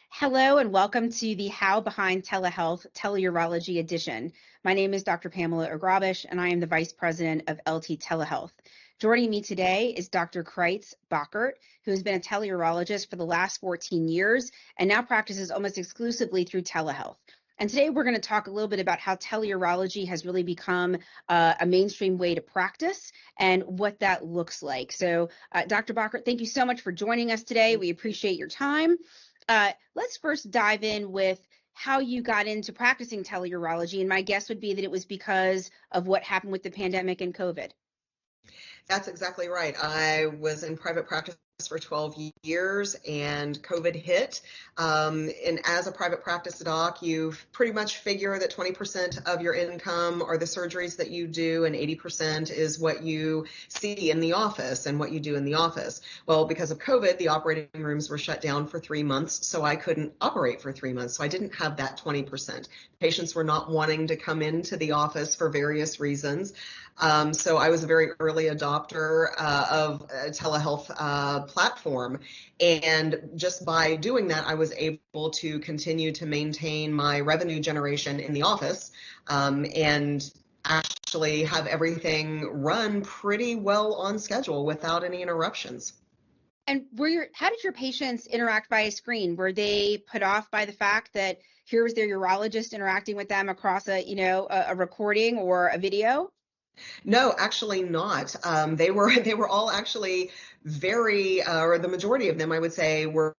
Hello and welcome to the How Behind Telehealth Teleurology edition. My name is Dr. Pamela Agrabish and I am the Vice President of LT Telehealth. Joining me today is Dr. Kreitz Bockert, who has been a teleurologist for the last 14 years and now practices almost exclusively through telehealth. And today we're going to talk a little bit about how teleurology has really become a mainstream way to practice and what that looks like. So Dr. Bockert, thank you so much for joining us today. We appreciate your time. Let's first dive in with how you got into practicing teleurology. And my guess would be that it was because of what happened with the pandemic and COVID. That's exactly right. I was in private practice for 12 years and COVID hit. And as a private practice doc, you pretty much figure that 20% of your income are the surgeries that you do and 80% is what you see in the office and what you do in the office. Well, because of COVID, the operating rooms were shut down for 3 months, so I couldn't operate for 3 months. So I didn't have that 20%. Patients were not wanting to come into the office for various reasons. So I was a very early adopter of a telehealth platform. And just by doing that, I was able to continue to maintain my revenue generation in the office and actually have everything run pretty well on schedule without any interruptions. And how did your patients interact via screen? Were they put off by the fact that here was their urologist interacting with them across a recording or a video? No, actually not. They were all actually very, or the majority of them, I would say, were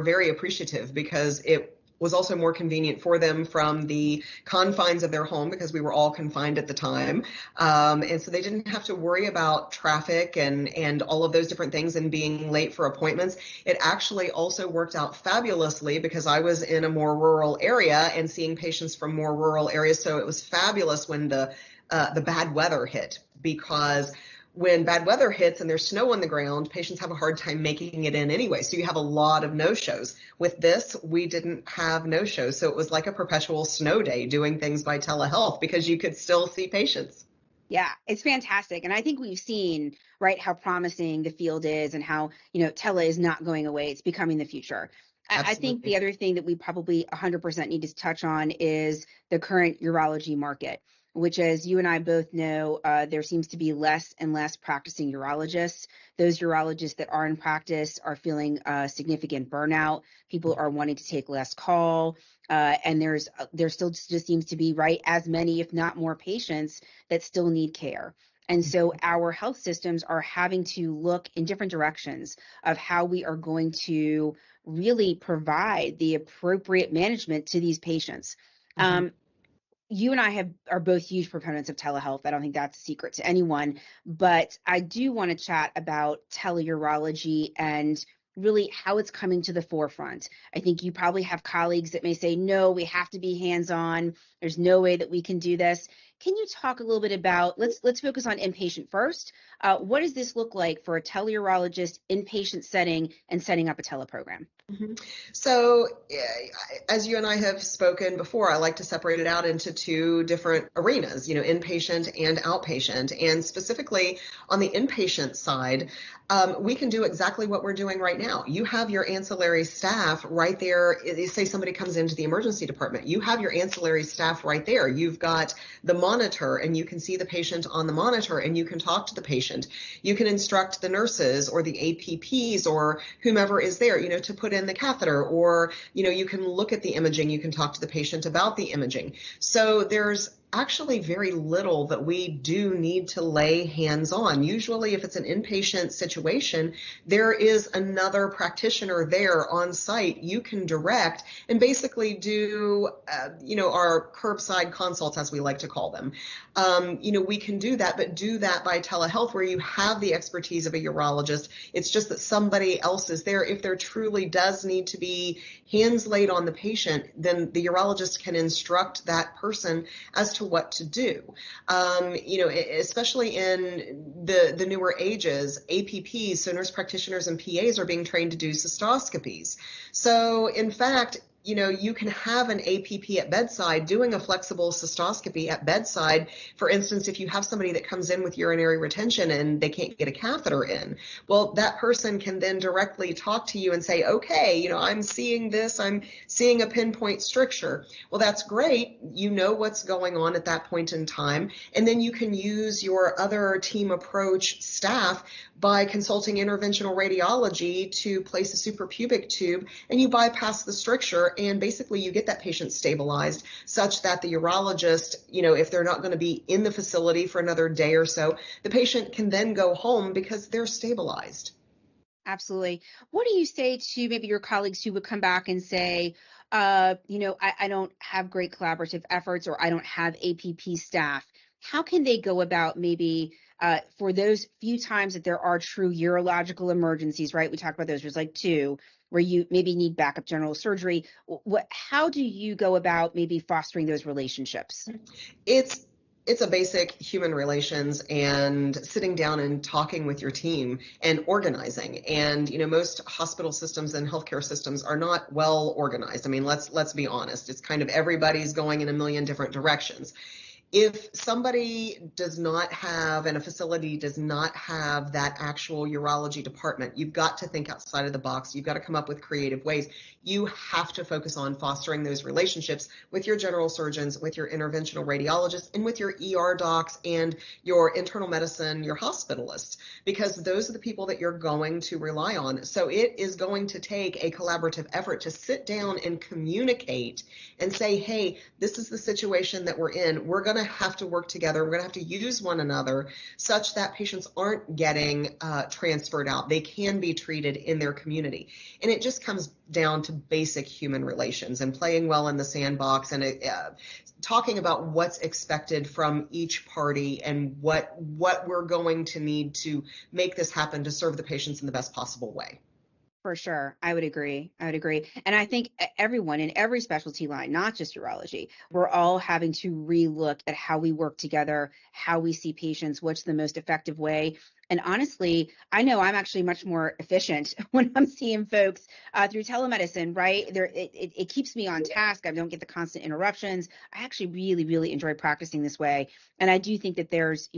very appreciative because it was also more convenient for them from the confines of their home because we were all confined at the time. And so they didn't have to worry about traffic and all of those different things and being late for appointments. It actually also worked out fabulously because I was in a more rural area and seeing patients from more rural areas. So it was fabulous when the bad weather hit, because when bad weather hits and there's snow on the ground, patients have a hard time making it in anyway. So you have a lot of no-shows. With this, we didn't have no-shows. So it was like a perpetual snow day doing things by telehealth because you could still see patients. Yeah, it's fantastic. And I think we've seen, right, how promising the field is and how, tele is not going away. It's becoming the future. I think the other thing that we probably 100% need to touch on is the current urology market, which, as you and I both know, there seems to be less and less practicing urologists. Those urologists that are in practice are feeling significant burnout. People are wanting to take less call. And there still just seems to be, right, as many, if not more, patients that still need care. And so our health systems are having to look in different directions of how we are going to really provide the appropriate management to these patients. Mm-hmm. You and I are both huge proponents of telehealth. I don't think that's a secret to anyone, but I do want to chat about teleurology and really how it's coming to the forefront. I think you probably have colleagues that may say, no, we have to be hands-on. There's no way that we can do this. Can you talk a little bit about, let's focus on inpatient first. What does this look like for a teleurologist inpatient setting and setting up a teleprogram? Mm-hmm. So as you and I have spoken before, I like to separate it out into two different arenas, inpatient and outpatient. And specifically on the inpatient side, we can do exactly what we're doing right now. You have your ancillary staff right there. Say somebody comes into the emergency department. You have your ancillary staff right there. You've got the monitor and you can see the patient on the monitor and you can talk to the patient. You can instruct the nurses or the APPs or whomever is there, to put in the catheter, or, you can look at the imaging. You can talk to the patient about the imaging. So there's actually very little that we do need to lay hands on. Usually if it's an inpatient situation, there is another practitioner there on site. You can direct and basically do, our curbside consults, as we like to call them. We can do that, but do that by telehealth where you have the expertise of a urologist. It's just that somebody else is there. If there truly does need to be hands laid on the patient, then the urologist can instruct that person as to what to do. Especially in the newer ages, APPs, so nurse practitioners and PAs, are being trained to do cystoscopies. So in fact, you can have an APP at bedside doing a flexible cystoscopy at bedside. For instance, if you have somebody that comes in with urinary retention and they can't get a catheter in, well, that person can then directly talk to you and say, okay, I'm seeing this, I'm seeing a pinpoint stricture. Well, that's great. You know what's going on at that point in time. And then you can use your other team approach staff by consulting interventional radiology to place a suprapubic tube, and you bypass the stricture, and basically you get that patient stabilized such that the urologist, if they're not going to be in the facility for another day or so, the patient can then go home because they're stabilized. Absolutely. What do you say to maybe your colleagues who would come back and say, I don't have great collaborative efforts, or I don't have APP staff? How can they go about maybe for those few times that there are true urological emergencies, right? We talked about those. There's like two where you maybe need backup general surgery. How do you go about maybe fostering those relationships? It's a basic human relations and sitting down and talking with your team and organizing. And most hospital systems and healthcare systems are not well organized. I mean, let's be honest. It's kind of everybody's going in a million different directions. If somebody does not have, and a facility does not have that actual urology department, you've got to think outside of the box. You've got to come up with creative ways. You have to focus on fostering those relationships with your general surgeons, with your interventional radiologists, and with your ER docs and your internal medicine, your hospitalists, because those are the people that you're going to rely on. So it is going to take a collaborative effort to sit down and communicate and say, hey, this is the situation that we're in. We're going to have to work together. We're going to have to use one another such that patients aren't getting transferred out. They can be treated in their community. And it just comes down to basic human relations and playing well in the sandbox, and talking about what's expected from each party and what we're going to need to make this happen to serve the patients in the best possible way. For sure. I would agree. And I think everyone in every specialty line, not just urology, we're all having to relook at how we work together, how we see patients, what's the most effective way. And honestly, I know I'm actually much more efficient when I'm seeing folks through telemedicine, right? It keeps me on task. I don't get the constant interruptions. I actually really, really enjoy practicing this way. And I do think that there's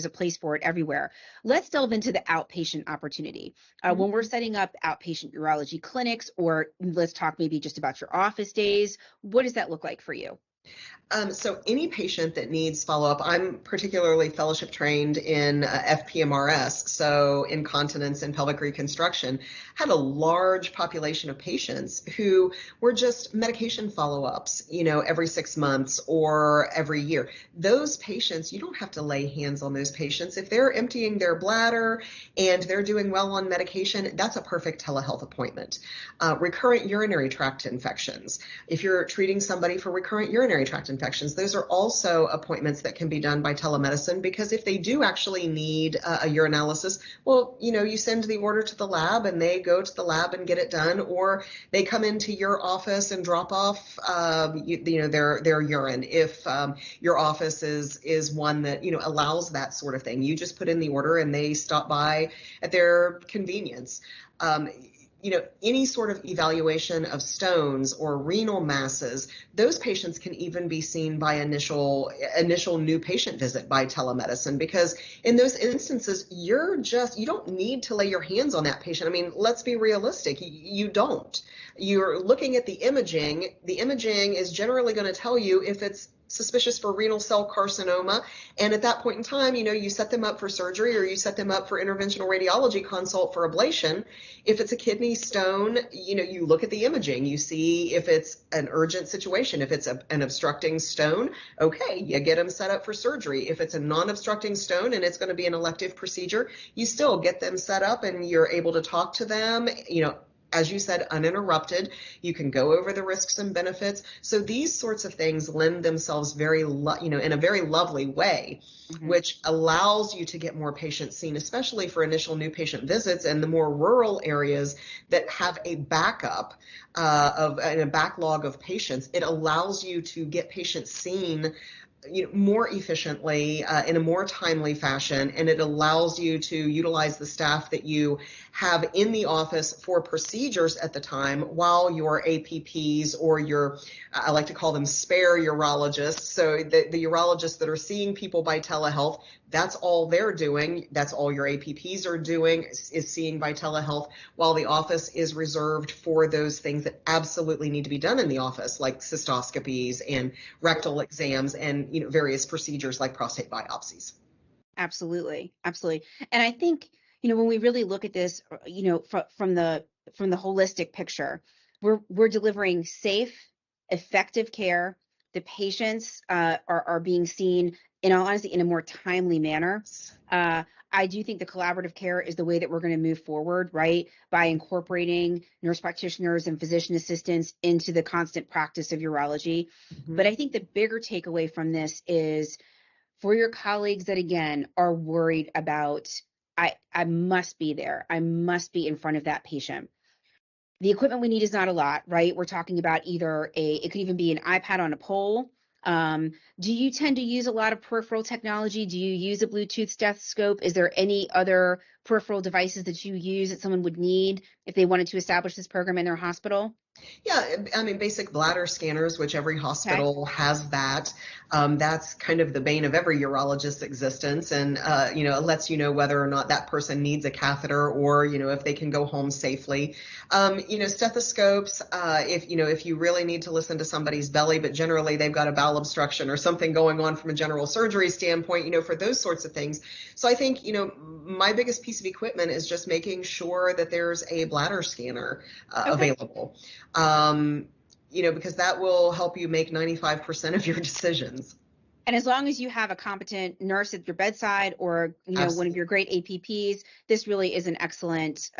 a place for it everywhere. Let's delve into the outpatient opportunity. When we're setting up outpatient urology clinics, or let's talk maybe just about your office days, what does that look like for you? So any patient that needs follow-up, I'm particularly fellowship trained in FPMRS, so incontinence and pelvic reconstruction, had a large population of patients who were just medication follow-ups, every 6 months or every year. Those patients, you don't have to lay hands on those patients. If they're emptying their bladder and they're doing well on medication, that's a perfect telehealth appointment. Recurrent urinary tract infections. If you're treating somebody for recurrent urinary tract infections, those are also appointments that can be done by telemedicine, because if they do actually need a urinalysis, well, you send the order to the lab and they go to the lab and get it done, or they come into your office and drop off their urine. If your office is one that allows that sort of thing, you just put in the order and they stop by at their convenience. Any sort of evaluation of stones or renal masses, those patients can even be seen by initial new patient visit by telemedicine, because in those instances, you don't need to lay your hands on that patient. I mean, let's be realistic. You don't. You're looking at the imaging. The imaging is generally going to tell you if it's suspicious for renal cell carcinoma. And at that point in time, you set them up for surgery, or you set them up for interventional radiology consult for ablation. If it's a kidney stone, you look at the imaging, you see if it's an urgent situation. If it's an obstructing stone, okay, you get them set up for surgery. If it's a non-obstructing stone and it's going to be an elective procedure, you still get them set up and you're able to talk to them, as you said, uninterrupted. You can go over the risks and benefits. So these sorts of things lend themselves in a very lovely way, which allows you to get more patients seen, especially for initial new patient visits, and the more rural areas that have a backup and a backlog of patients. It allows you to get patients seen more efficiently, in a more timely fashion, and it allows you to utilize the staff that you have in the office for procedures at the time, while your APPs or your, I like to call them spare urologists, so the urologists that are seeing people by telehealth, that's all they're doing. That's all your APPs are doing, is seeing by telehealth, while the office is reserved for those things that absolutely need to be done in the office, like cystoscopies and rectal exams and various procedures like prostate biopsies. Absolutely. Absolutely. And I think, when we really look at this, from the holistic picture, we're delivering safe, effective care. The patients are being seen, in all honesty, in a more timely manner. I do think the collaborative care is the way that we're going to move forward, right? By incorporating nurse practitioners and physician assistants into the constant practice of urology. Mm-hmm. But I think the bigger takeaway from this is, for your colleagues that again are worried about, I must be there, I must be in front of that patient. The equipment we need is not a lot, right? We're talking about either it could even be an iPad on a pole. Do you tend to use a lot of peripheral technology? Do you use a Bluetooth stethoscope? Is there any other peripheral devices that you use that someone would need if they wanted to establish this program in their hospital? Yeah, I mean, basic bladder scanners, which every Okay. hospital has that. That's kind of the bane of every urologist's existence. And, it lets you know whether or not that person needs a catheter, or, if they can go home safely. Stethoscopes, if you really need to listen to somebody's belly, but generally they've got a bowel obstruction or something going on from a general surgery standpoint, for those sorts of things. So I think, my biggest piece of equipment is just making sure that there's a bladder scanner Okay. available. Because that will help you make 95% of your decisions. And as long as you have a competent nurse at your bedside, or, one of Absolutely. your great APPs, this really is an excellent,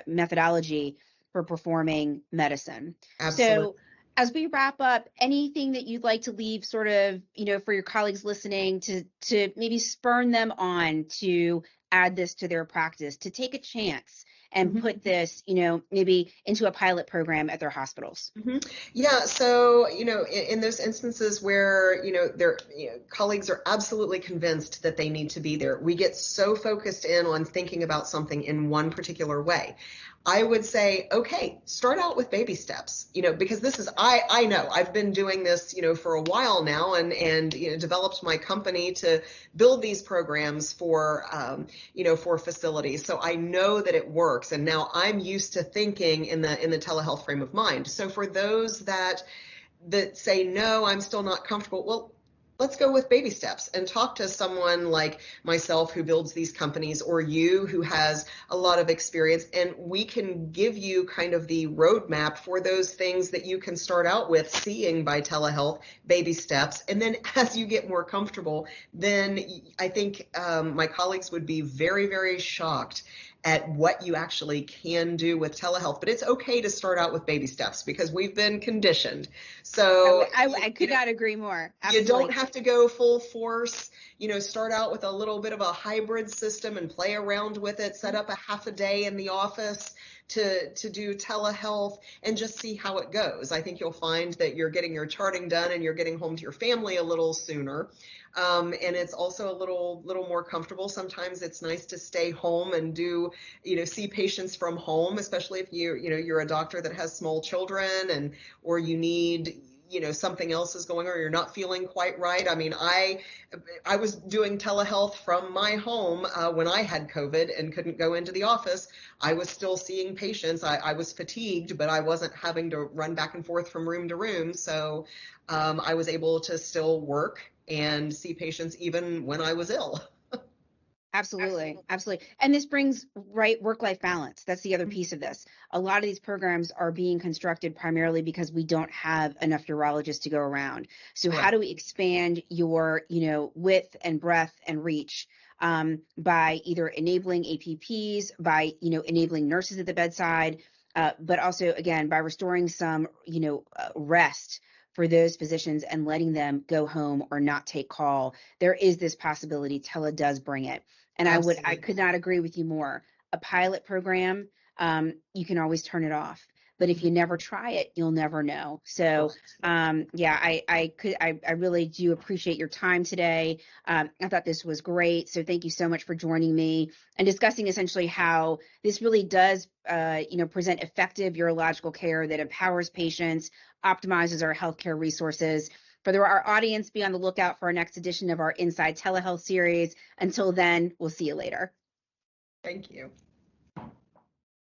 methodology for performing medicine. Absolutely. So as we wrap up, anything that you'd like to leave sort of, for your colleagues listening, to maybe spurn them on to add this to their practice, to take a chance and Mhm. put this, maybe into a pilot program at their hospitals? Yeah, so in those instances where their colleagues are absolutely convinced that they need to be there, we get so focused in on thinking about something in one particular way. I would say, okay, start out with baby steps, because this is, I know I've been doing this, for a while now, and developed my company to build these programs for facilities. So I know that it works. And now I'm used to thinking in the telehealth frame of mind. So for those that say, no, I'm still not comfortable, well, let's go with baby steps and talk to someone like myself who builds these companies, or you who has a lot of experience, and we can give you kind of the roadmap for those things that you can start out with seeing by telehealth, baby steps. And then as you get more comfortable, then I think my colleagues would be very, very shocked at what you actually can do with telehealth. But it's okay to start out with baby steps, because we've been conditioned. So I could not agree more. you don't Absolutely. have to go full force. Start out with a little bit of a hybrid system and play around with it. Set up a half a day in the office to do telehealth and just see how it goes. I think you'll find that you're getting your charting done and you're getting home to your family a little sooner. And it's also a little more comfortable. Sometimes it's nice to stay home and see patients from home, especially if you're a doctor that has small children, or you need, something else is going on, or you're not feeling quite right. I mean, I was doing telehealth from my home when I had COVID and couldn't go into the office. I was still seeing patients. I was fatigued, but I wasn't having to run back and forth from room to room. So I was able to still work and see patients even when I was ill. Absolutely. Absolutely. And this brings, right, work-life balance. That's the other piece of this. A lot of these programs are being constructed primarily because we don't have enough urologists to go around. So how Correct. do we expand your, width and breadth and reach, by either enabling APPs, by, enabling nurses at the bedside, but also, again, by restoring some, rest for those physicians and letting them go home or not take call. There is this possibility. Tele does bring it. And I Absolutely. could not agree with you more. A pilot program, you can always turn it off. but if you never try it, you'll never know. So, yeah, I really do appreciate your time today. I thought this was great. So thank you so much for joining me and discussing essentially how this really does, present effective urological care that empowers patients, optimizes our healthcare resources. For our audience, be on the lookout for our next edition of our Inside Telehealth series. Until then, we'll see you later. Thank you.